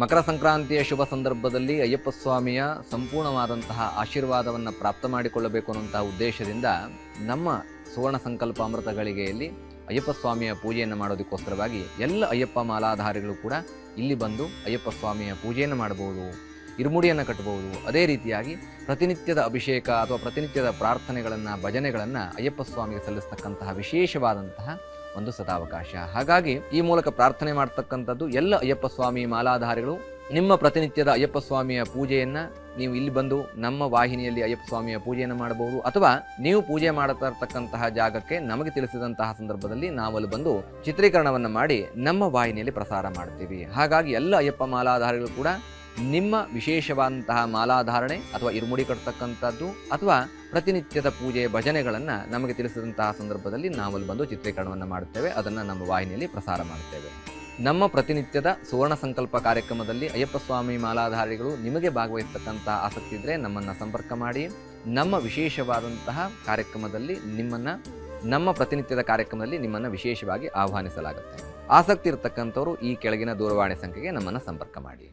ಮಕರ ಸಂಕ್ರಾಂತಿಯ ಶುಭ ಸಂದರ್ಭದಲ್ಲಿ ಅಯ್ಯಪ್ಪ ಸ್ವಾಮಿಯ ಸಂಪೂರ್ಣವಾದಂತಹ ಆಶೀರ್ವಾದವನ್ನು ಪ್ರಾಪ್ತ ಮಾಡಿಕೊಳ್ಳಬೇಕು ಅನ್ನುವಂತಹ ಉದ್ದೇಶದಿಂದ ನಮ್ಮ ಸುವರ್ಣ ಸಂಕಲ್ಪ ಅಮೃತ ಗಳಿಗೆಯಲ್ಲಿ ಅಯ್ಯಪ್ಪ ಸ್ವಾಮಿಯ ಪೂಜೆಯನ್ನು ಮಾಡೋದಕ್ಕೋಸ್ಕರವಾಗಿ ಎಲ್ಲ ಅಯ್ಯಪ್ಪ ಮಾಲಾಧಾರಿಗಳು ಕೂಡ ಇಲ್ಲಿ ಬಂದು ಅಯ್ಯಪ್ಪ ಸ್ವಾಮಿಯ ಪೂಜೆಯನ್ನು ಮಾಡಬಹುದು, ಇರುಮುಡಿಯನ್ನು ಕಟ್ಟಬಹುದು. ಅದೇ ರೀತಿಯಾಗಿ ಪ್ರತಿನಿತ್ಯದ ಅಭಿಷೇಕ ಅಥವಾ ಪ್ರತಿನಿತ್ಯದ ಪ್ರಾರ್ಥನೆಗಳನ್ನು, ಭಜನೆಗಳನ್ನು ಅಯ್ಯಪ್ಪ ಸ್ವಾಮಿಗೆ ಸಲ್ಲಿಸ್ತಕ್ಕಂತಹ ವಿಶೇಷವಾದಂತಹ ಒಂದು ಸದಾವಕಾಶ. ಹಾಗಾಗಿ ಈ ಮೂಲಕ ಪ್ರಾರ್ಥನೆ ಮಾಡ್ತಕ್ಕಂಥದ್ದು ಎಲ್ಲ ಅಯ್ಯಪ್ಪ ಸ್ವಾಮಿ ಮಾಲಾಧಾರಿಗಳು ನಿಮ್ಮ ಪ್ರತಿನಿತ್ಯದ ಅಯ್ಯಪ್ಪ ಸ್ವಾಮಿಯ ಪೂಜೆಯನ್ನು ನೀವು ಇಲ್ಲಿ ಬಂದು ನಮ್ಮ ವಾಹಿನಿಯಲ್ಲಿ ಅಯ್ಯಪ್ಪ ಸ್ವಾಮಿಯ ಪೂಜೆಯನ್ನು ಮಾಡಬಹುದು, ಅಥವಾ ನೀವು ಪೂಜೆ ಮಾಡ್ತಾ ಇರ್ತಕ್ಕಂತಹ ಜಾಗಕ್ಕೆ ನಮಗೆ ತಿಳಿಸಿದಂತಹ ಸಂದರ್ಭದಲ್ಲಿ ನಾವಲ್ಲಿ ಬಂದು ಚಿತ್ರೀಕರಣವನ್ನು ಮಾಡಿ ನಮ್ಮ ವಾಹಿನಿಯಲ್ಲಿ ಪ್ರಸಾರ ಮಾಡ್ತೀವಿ. ಹಾಗಾಗಿ ಎಲ್ಲ ಅಯ್ಯಪ್ಪ ಮಾಲಾಧಾರಿಗಳು ಕೂಡ ನಿಮ್ಮ ವಿಶೇಷವಾದಂತಹ ಮಾಲಾಧಾರಣೆ ಅಥವಾ ಇರುಮುಡಿ ಕಟ್ಟತಕ್ಕಂಥದ್ದು ಅಥವಾ ಪ್ರತಿನಿತ್ಯದ ಪೂಜೆ ಭಜನೆಗಳನ್ನು ನಮಗೆ ತಿಳಿಸಿದಂತಹ ಸಂದರ್ಭದಲ್ಲಿ ನಾವಲ್ಲಿ ಬಂದು ಚಿತ್ರೀಕರಣವನ್ನು ಮಾಡುತ್ತೇವೆ, ಅದನ್ನು ನಮ್ಮ ವಾಹಿನಿಯಲ್ಲಿ ಪ್ರಸಾರ ಮಾಡುತ್ತೇವೆ. ನಮ್ಮ ಪ್ರತಿನಿತ್ಯದ ಸುವರ್ಣ ಸಂಕಲ್ಪ ಕಾರ್ಯಕ್ರಮದಲ್ಲಿ ಅಯ್ಯಪ್ಪ ಸ್ವಾಮಿ ಮಾಲಾಧಾರಿಗಳು ನಿಮಗೆ ಭಾಗವಹಿಸ್ತಕ್ಕಂತಹ ಆಸಕ್ತಿ ಇದ್ದರೆ ನಮ್ಮನ್ನು ಸಂಪರ್ಕ ಮಾಡಿ. ನಮ್ಮ ವಿಶೇಷವಾದಂತಹ ಕಾರ್ಯಕ್ರಮದಲ್ಲಿ ನಮ್ಮ ಪ್ರತಿನಿತ್ಯದ ಕಾರ್ಯಕ್ರಮದಲ್ಲಿ ನಿಮ್ಮನ್ನು ವಿಶೇಷವಾಗಿ ಆಹ್ವಾನಿಸಲಾಗುತ್ತೆ. ಆಸಕ್ತಿ ಇರತಕ್ಕಂಥವರು ಈ ಕೆಳಗಿನ ದೂರವಾಣಿ ಸಂಖ್ಯೆಗೆ ನಮ್ಮನ್ನು ಸಂಪರ್ಕ ಮಾಡಿ.